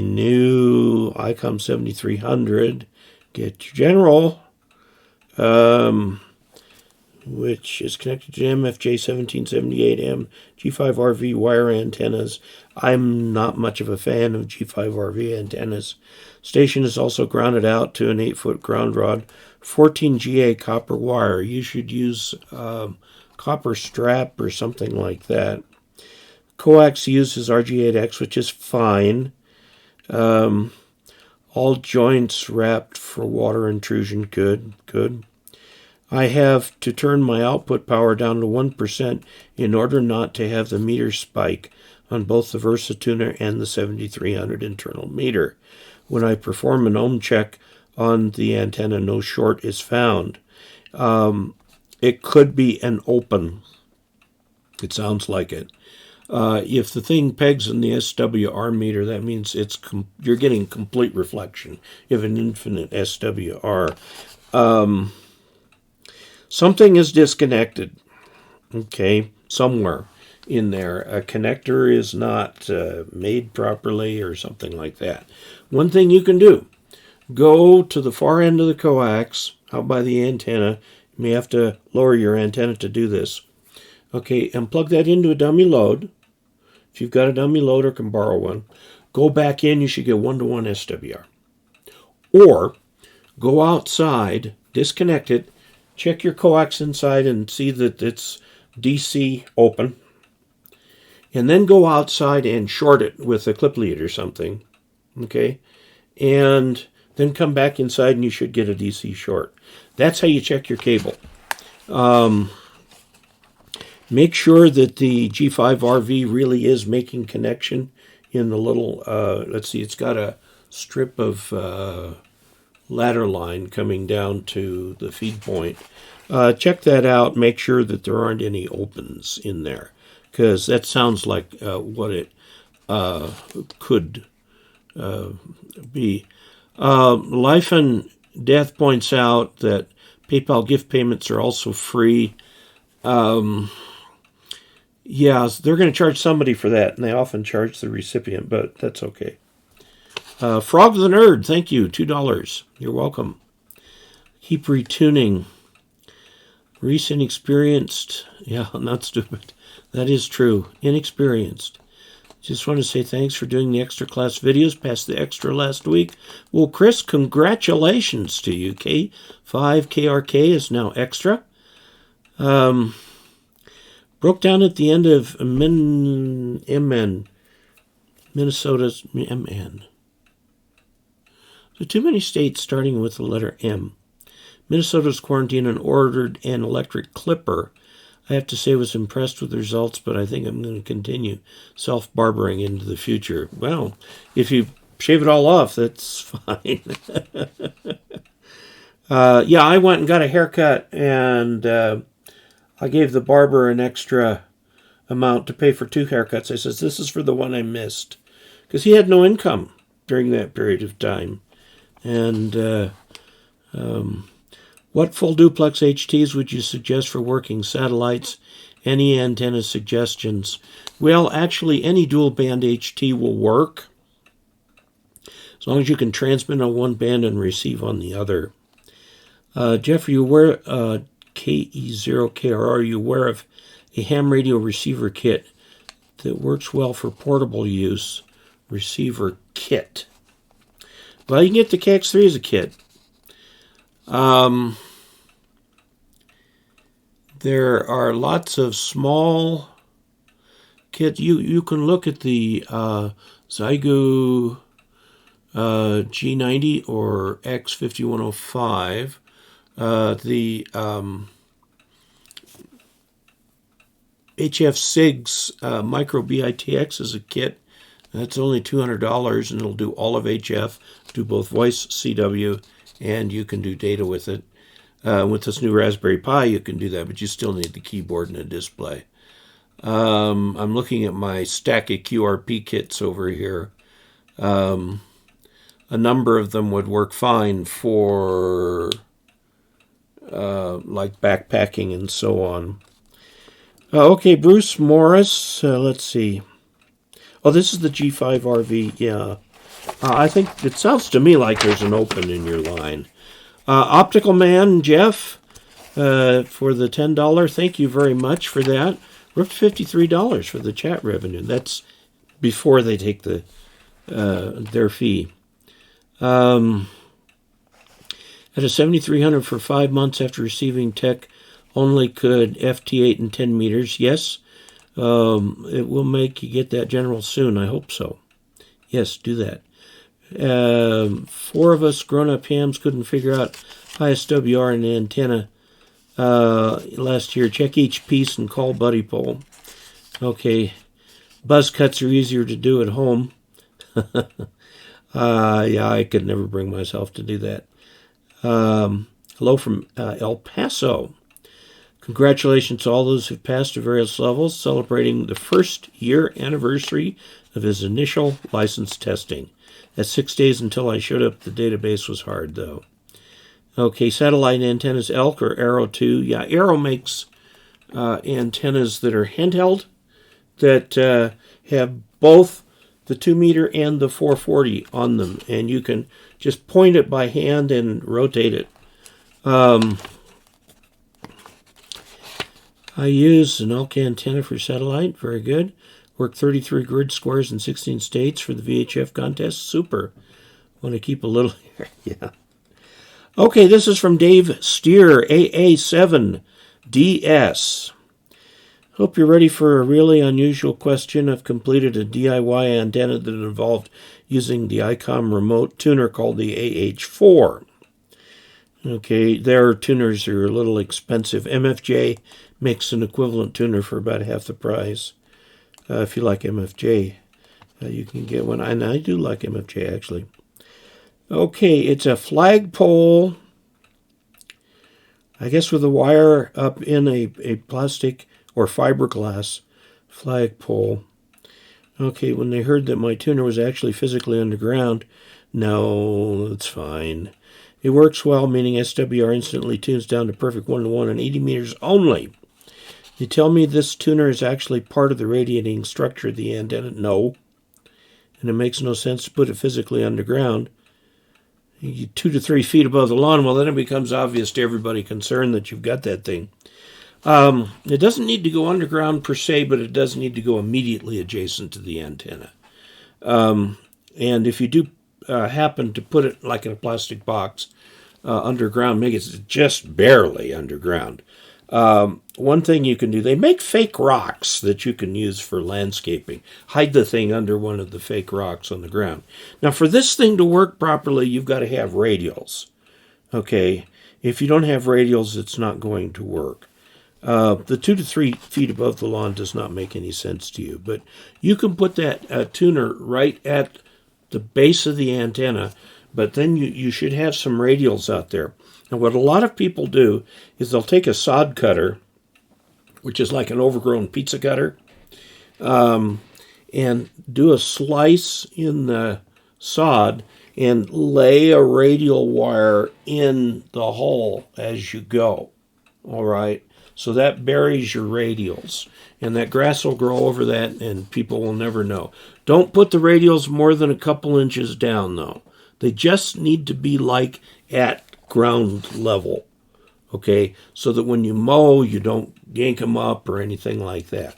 new ICOM 7300 Get Your General, which is connected to MFJ 1778M G5RV wire antennas. I'm not much of a fan of G5RV antennas. Station is also grounded out to an 8-foot ground rod, 14 GA copper wire. You should use copper strap or something like that. Coax uses RG8X, which is fine. All joints wrapped for water intrusion. Good. I have to turn my output power down to 1% in order not to have the meter spike on both the VersaTuner and the 7300 internal meter. When I perform an ohm check on the antenna, no short is found. It could be an open. It sounds like it. If the thing pegs in the SWR meter, that means you're getting complete reflection. You have an infinite SWR. Something is disconnected, okay, somewhere. in there. A connector is not made properly or something like that. One thing you can do, go to the far end of the coax, out by the antenna. You may have to lower your antenna to do this. Okay, and plug that into a dummy load. If you've got a dummy load or can borrow one, go back in, you should get 1-to-1 SWR. Or go outside, disconnect it, check your coax inside and see that it's DC open. And then go outside and short it with a clip lead or something. Okay? And then come back inside and you should get a DC short. That's how you check your cable. Make sure that the G5RV really is making connection in the little, let's see, it's got a strip of ladder line coming down to the feed point. Check that out. Make sure that there aren't any opens in there, because that sounds like what it could be. Life and Death points out that PayPal gift payments are also free. Yeah, they're going to charge somebody for that, and they often charge the recipient, but that's okay. Frog the Nerd, thank you, $2. You're welcome. Keep retuning. Reece inexperienced. Yeah, not stupid. That is true. Inexperienced. Just want to say thanks for doing the extra class videos past the extra last week. Well, Chris, congratulations to you. K5KRK is now extra. Broke down at the end of Minnesota's MN. So too many states starting with the letter M. Minnesota's quarantine and ordered an electric clipper. I have to say I was impressed with the results, but I think I'm going to continue self-barbering into the future. Well, if you shave it all off, that's fine. Yeah, I went and got a haircut, and I gave the barber an extra amount to pay for 2 haircuts. I says, this is for the one I missed. Because he had no income during that period of time. And what full duplex HTs would you suggest for working satellites? Any antenna suggestions? Well, actually, any dual band HT will work, as long as you can transmit on one band and receive on the other. Jeff, are you aware, KE0KR, are you aware of a ham radio receiver kit that works well for portable use? Receiver kit. Well, you can get the KX3 as a kit. There are lots of small kits. You can look at the Zygo G90 or X5105. The HF-SIG's Micro BITX is a kit. That's only $200, and it'll do all of HF, do both voice, CW, and you can do data with it. With this new Raspberry Pi, you can do that, but you still need the keyboard and a display. I'm looking at my stack of QRP kits over here. A number of them would work fine for like backpacking and so on. Okay, Bruce Morris, let's see. Oh, this is the G5RV, yeah. I think it sounds to me like there's an open in your line. Optical Man, Jeff, for the $10, thank you very much for that. We're up to $53 for the chat revenue. That's before they take the their fee. At a $7,300 for 5 months after receiving tech, only could FT8 and 10 meters. Yes, it will make you get that general soon. I hope so. Yes, do that. 4 of us grown-up hams couldn't figure out highest WR and antenna last year. Check each piece and call Buddy Pole. Okay, buzz cuts are easier to do at home. Yeah, I could never bring myself to do that. Hello from El Paso. Congratulations to all those who've passed to various levels, celebrating the 1st year anniversary of his initial license testing. At 6 days until I showed up, the database was hard, though. Okay, satellite antennas, Elk or Arrow 2. Yeah, Arrow makes antennas that are handheld, that have both the 2 meter and the 440 on them, and you can just point it by hand and rotate it. I use an Elk antenna for satellite. Very good. Work 33 grid squares in 16 states for the VHF contest. Super. Want to keep a little here. Yeah. Okay, this is from Dave Steere AA7DS. Hope you're ready for a really unusual question. I've completed a DIY antenna that involved using the ICOM remote tuner called the AH4. Okay, their tuners are a little expensive. MFJ makes an equivalent tuner for about half the price. If you like MFJ, you can get one. And I do like MFJ, actually. Okay, it's a flagpole, I guess with a wire up in a plastic or fiberglass flagpole. Okay, when they heard that my tuner was actually physically underground, no, that's fine. It works well, meaning SWR instantly tunes down to perfect 1-to-1 and 80 meters only. You tell me this tuner is actually part of the radiating structure of the antenna? No. And it makes no sense to put it physically underground. 2 to 3 feet above the lawn, well, then it becomes obvious to everybody concerned that you've got that thing. It doesn't need to go underground per se, but it does need to go immediately adjacent to the antenna. And if you do happen to put it like in a plastic box underground, make it just barely underground. One thing you can do, they make fake rocks that you can use for landscaping. Hide the thing under one of the fake rocks on the ground. Now, for this thing to work properly, you've got to have radials. Okay, if you don't have radials, it's not going to work. The 2 to 3 feet above the lawn does not make any sense to you, but you can put that tuner right at the base of the antenna, but then you should have some radials out there. And what a lot of people do is they'll take a sod cutter, which is like an overgrown pizza cutter, and do a slice in the sod and lay a radial wire in the hole as you go. All right? So that buries your radials. And that grass will grow over that, and people will never know. Don't put the radials more than a couple inches down, though. They just need to be like at ground level, okay? So that when you mow, you don't yank them up or anything like that.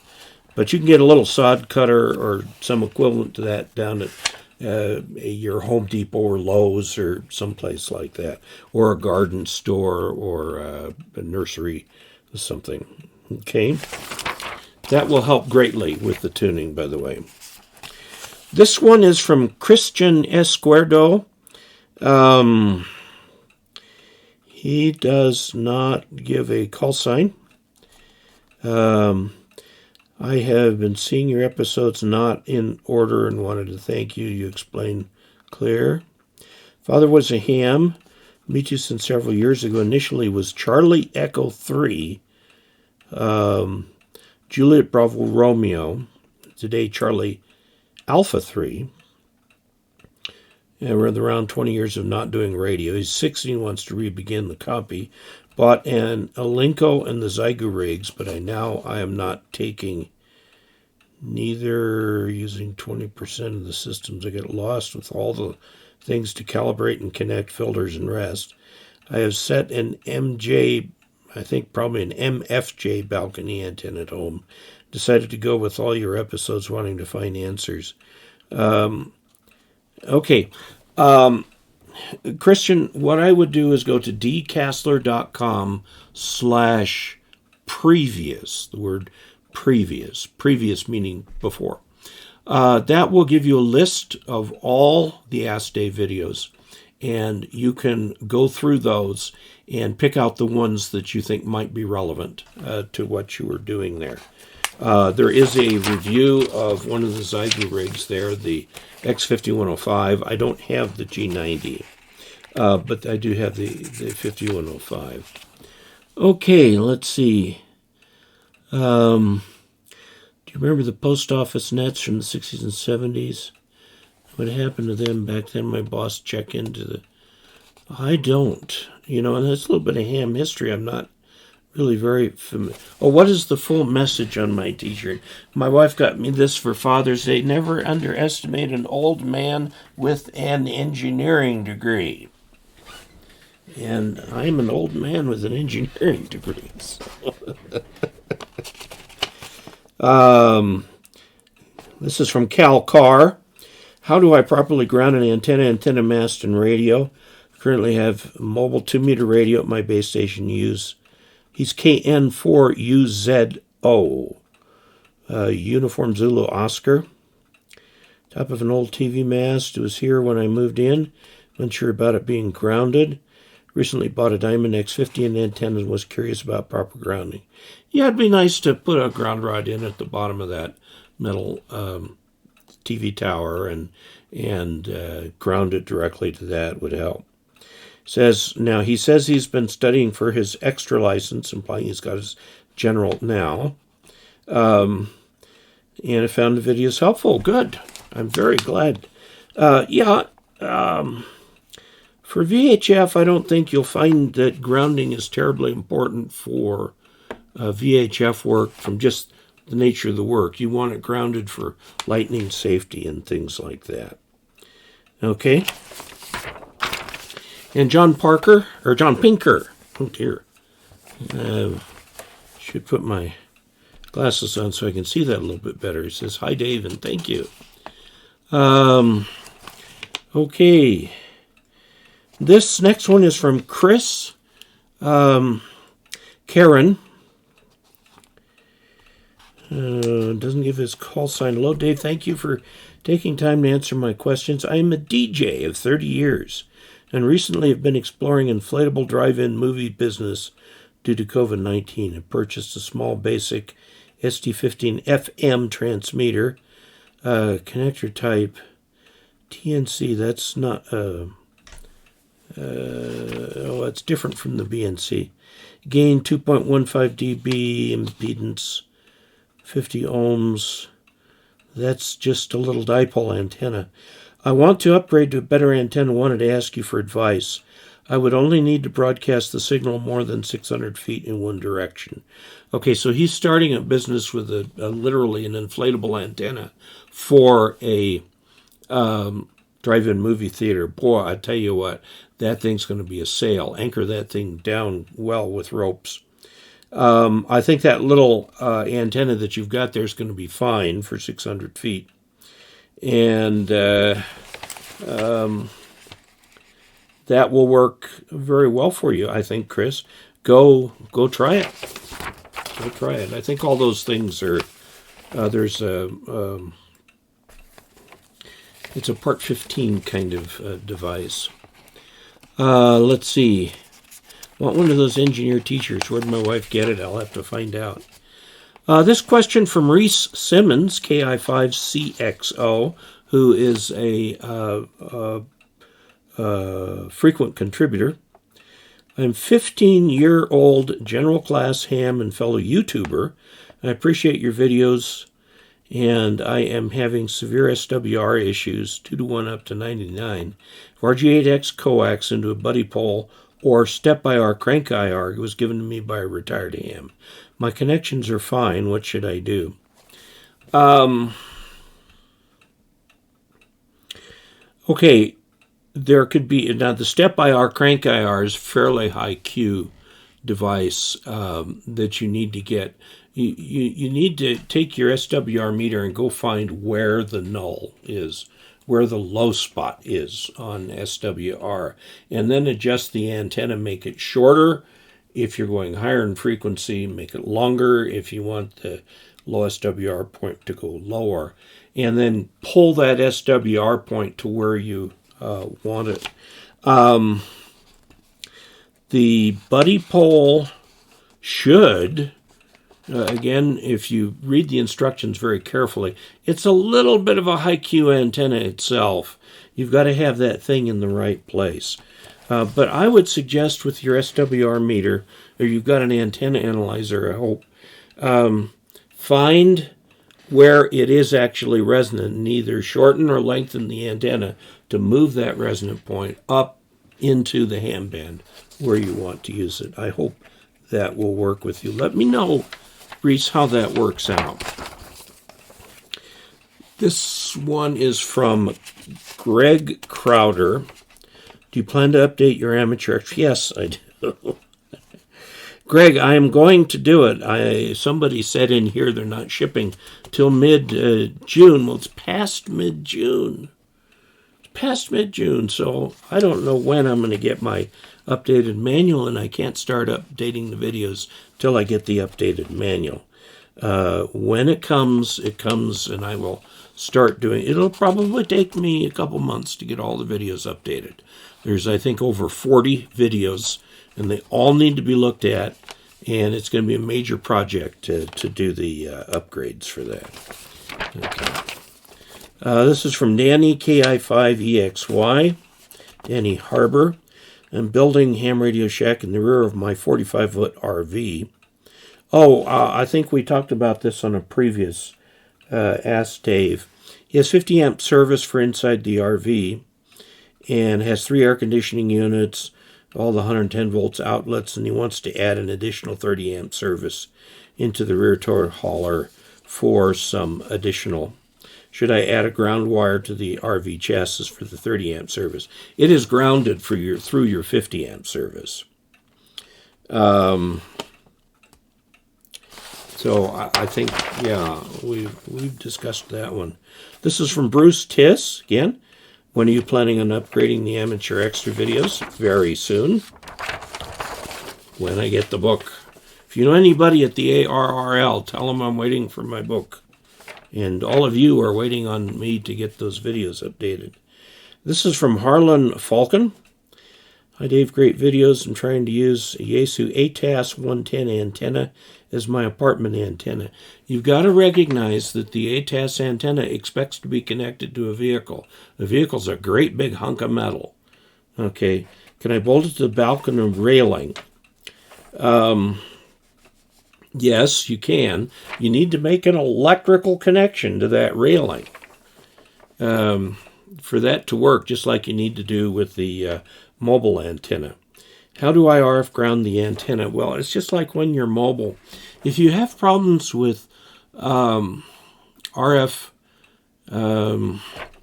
But you can get a little sod cutter or some equivalent to that down at your Home Depot or Lowe's or someplace like that, or a garden store or a nursery or something, okay? That will help greatly with the tuning, by the way. This one is from Cristian Escudero. He does not give a call sign. I have been seeing your episodes not in order and wanted to thank you. You explain clear. Father was a ham. Meet you since several years ago. Initially was Charlie Echo 3. Juliet Bravo Romeo. Today Charlie Alpha 3. We're around 20 years of not doing radio. He's 16, wants to re-begin the copy. Bought an Alinco and the Zygo rigs, but I am not taking neither, using 20% of the systems. I get lost with all the things to calibrate and connect, filters and rest. I have set an MJ, I think probably an MFJ balcony antenna at home. Decided to go with all your episodes, wanting to find answers. Okay. Christian, what I would do is go to dcastler.com/previous, the word previous meaning before. That will give you a list of all the Ask Dave videos, and you can go through those and pick out the ones that you think might be relevant to what you were doing there. There is a review of one of the Zygo rigs there, the X5105. I don't have the G90, but I do have the 5105. Okay, let's see. Do you remember the post office nets from the 60s and 70s? What happened to them back then? My boss checked into the... I don't. And that's a little bit of ham history I'm not Really very familiar. Oh, what is the full message on my t-shirt? My wife got me this for Father's Day. Never underestimate an old man with an engineering degree. And I'm an old man with an engineering degree. This is from Cal Carr. How do I properly ground an antenna, mast, and radio? I currently have a mobile 2-meter radio at my base station. He's KN4UZO. Uniform Zulu Oscar. Top of an old TV mast. It was here when I moved in. Unsure about it being grounded. Recently bought a Diamond X50 and antenna and was curious about proper grounding. Yeah, it'd be nice to put a ground rod in at the bottom of that metal TV tower and ground it directly to that would help. He says he's been studying for his extra license, implying he's got his general now. And I found the videos helpful. Good. I'm very glad. For VHF, I don't think you'll find that grounding is terribly important for VHF work from just the nature of the work. You want it grounded for lightning safety and things like that. Okay. And John Pinker. Oh dear. Should put my glasses on so I can see that a little bit better. He says, hi Dave, and thank you. Okay. This next one is from Chris. Kerhin. Doesn't give his call sign. Hello, Dave. Thank you for taking time to answer my questions. I am a DJ of 30 years and recently have been exploring inflatable drive-in movie business due to COVID-19. I purchased a small basic ST15 FM transmitter, connector type TNC. That's not... it's different from the BNC. Gain 2.15 dB, impedance 50 ohms. That's just a little dipole antenna. I want to upgrade to a better antenna. Wanted to ask you for advice. I would only need to broadcast the signal more than 600 feet in one direction. Okay, so he's starting a business with literally an inflatable antenna for a drive-in movie theater. Boy, I tell you what, that thing's going to be a sail. Anchor that thing down well with ropes. I think that little antenna that you've got there is going to be fine for 600 feet. And that will work very well for you, I think, Chris. Go try it. Go try it. I think all those things are, it's a Part 15 kind of device. Let's see. Want one of those engineer t-shirts. Where did my wife get it? I'll have to find out. This question from Reece Simmons, KI5CXO, who is a frequent contributor. I'm 15-year-old general class ham and fellow YouTuber. I appreciate your videos, and I am having severe SWR issues, 2-to-1 up to 99. RG8X coax into a buddy pole or step-by-R crank IR was given to me by a retired ham. My connections are fine. What should I do? Okay, there could be... Now, the step-by-R crank IR is a fairly high Q device that you need to get. You need to take your SWR meter and go find where the null is, where the low spot is on SWR, and then adjust the antenna, make it shorter. If you're going higher in frequency, make it longer if you want the low SWR point to go lower. And then pull that SWR point to where you want it. The buddy pole should, again, if you read the instructions very carefully, it's a little bit of a high Q antenna itself. You've got to have that thing in the right place. But I would suggest with your SWR meter, or you've got an antenna analyzer, I hope, find where it is actually resonant and either shorten or lengthen the antenna to move that resonant point up into the ham band where you want to use it. I hope that will work with you. Let me know, Reece, how that works out. This one is from Greg Crowder. Do you plan to update your amateur? Yes, I do. Greg, I am going to do it. Somebody said in here they're not shipping till mid-June. Well, it's past mid-June. It's past mid-June, so I don't know when I'm going to get my updated manual, and I can't start updating the videos till I get the updated manual. When it comes, and I will start doing it. It'll probably take me a couple months to get all the videos updated. There's, I think, over 40 videos, and they all need to be looked at, and it's going to be a major project to do the upgrades for that. Okay. This is from Danny KI5CXO, Danny Harbor. I'm building ham radio shack in the rear of my 45-foot RV. Oh, I think we talked about this on a previous Ask Dave. He has 50 amp service for inside the RV and has 3 air conditioning units, all the 110 volts outlets, and he wants to add an additional 30 amp service into the rear tow hauler for some additional. Should I add a ground wire to the RV chassis for the 30 amp service? It is grounded for through your 50 amp service. So I think, yeah, we've discussed that one. This is from Bruce Tiss. Again, when are you planning on upgrading the amateur extra videos? Very soon. When I get the book. If you know anybody at the ARRL, tell them I'm waiting for my book. And all of you are waiting on me to get those videos updated. This is from Harlan Falkin. Hi Dave, great videos. I'm trying to use a Yaesu ATAS 110 antenna as my apartment antenna. You've got to recognize that the ATAS antenna expects to be connected to a vehicle. The vehicle's a great big hunk of metal. Okay, can I bolt it to the balcony railing? Yes, you can. You need to make an electrical connection to that railing for that to work, just like you need to do with the mobile antenna. How do I RF ground the antenna? Well, it's just like when you're mobile. If you have problems with RF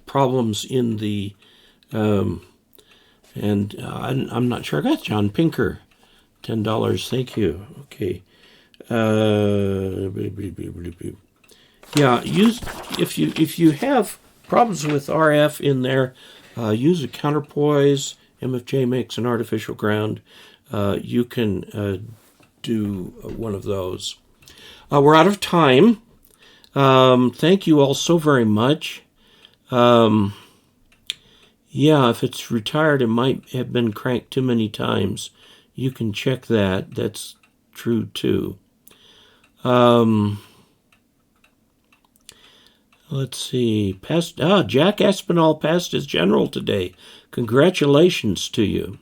problems in the, I'm not sure. I got John Pinker, $10. Thank you. Okay. Yeah, if you have problems with RF in there, use a counterpoise. MFJ makes an artificial ground. You can do one of those. We're out of time. Thank you all so very much. Yeah, if it's retired, it might have been cranked too many times. You can check that. That's true too. Let's see. Jack Aspinall passed as general today. Congratulations to you.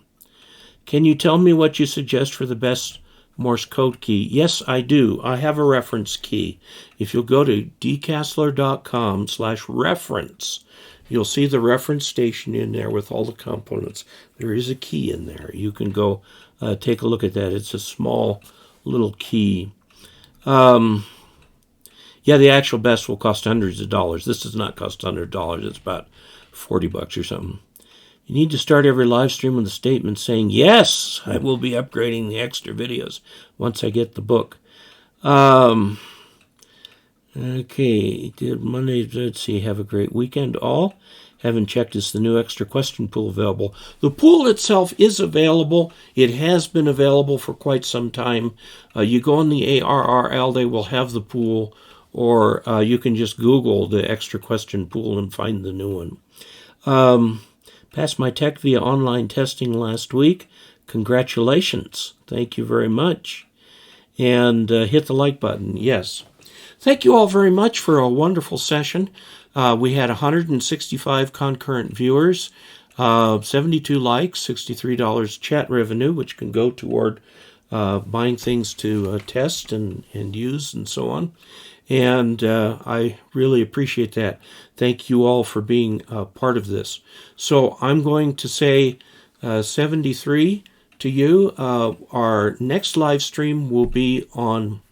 Can you tell me what you suggest for the best Morse code key? Yes, I do. I have a reference key. If you'll go to dcasler.com/reference, you'll see the reference station in there with all the components. There is a key in there. You can go take a look at that. It's a small little key. Yeah, the actual best will cost hundreds of dollars. This does not cost $100. It's about $40 or something. You need to start every live stream with a statement saying, yes, I will be upgrading the extra videos once I get the book. Okay, Monday, let's see, have a great weekend all. Haven't checked, is the new extra question pool available? The pool itself is available. It has been available for quite some time. You go on the ARRL, they will have the pool, or you can just Google the extra question pool and find the new one. Passed my tech via online testing last week. Congratulations. Thank you very much. And hit the like button. Yes. Thank you all very much for a wonderful session. We had 165 concurrent viewers, 72 likes, $63 chat revenue, which can go toward buying things to test and use and so on. And I really appreciate that. Thank you all for being part of this. So I'm going to say 73 to you. Our next live stream will be on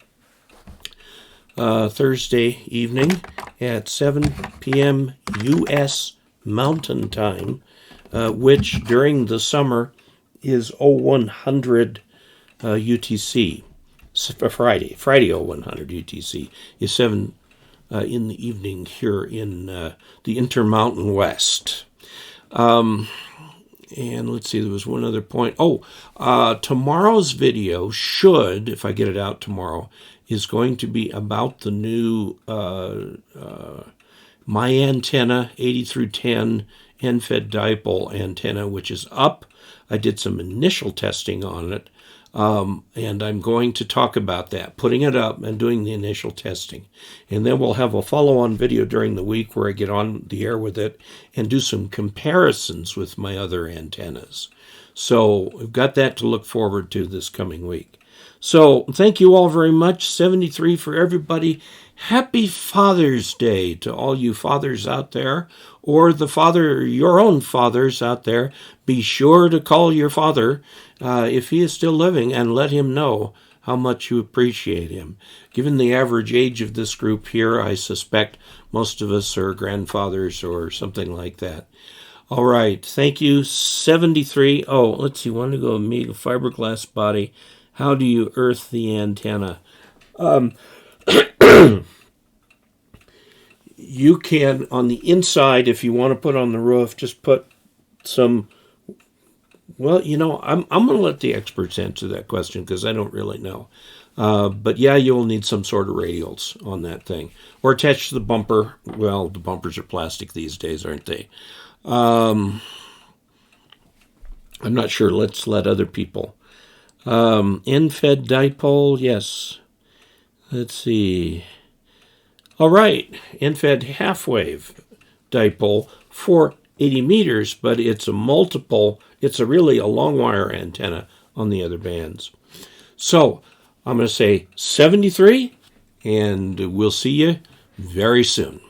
Thursday evening at 7 p.m. U.S. Mountain Time, which during the summer is 0100 UTC. Friday 0100 UTC is 7 in the evening here in the Intermountain West. And let's see, there was one other point. Tomorrow's video should, if I get it out tomorrow, is going to be about the new My Antenna 80 through 10 end-fed dipole antenna, which is up. I did some initial testing on it, and I'm going to talk about that, putting it up and doing the initial testing. And then we'll have a follow-on video during the week where I get on the air with it and do some comparisons with my other antennas. So we've got that to look forward to this coming week. So thank you all very much. 73 for everybody. Happy Father's Day to all you fathers out there, or your own fathers out there. Be sure to call your father if he is still living and let him know how much you appreciate him. Given the average age of this group here, I suspect most of us are grandfathers or something like that. All right, thank you. 73. Oh, let's see, want to go Amiga fiberglass body. How do you earth the antenna? You can, on the inside, if you want to put on the roof, just put some, well, I'm going to let the experts answer that question because I don't really know. But yeah, you'll need some sort of radials on that thing. Or attach to the bumper. Well, the bumpers are plastic these days, aren't they? I'm not sure. Let's let other people. End-fed dipole, yes. Let's see. All right, end-fed half-wave dipole for 80 meters, but it's really a long wire antenna on the other bands. So I'm going to say 73, and we'll see you very soon.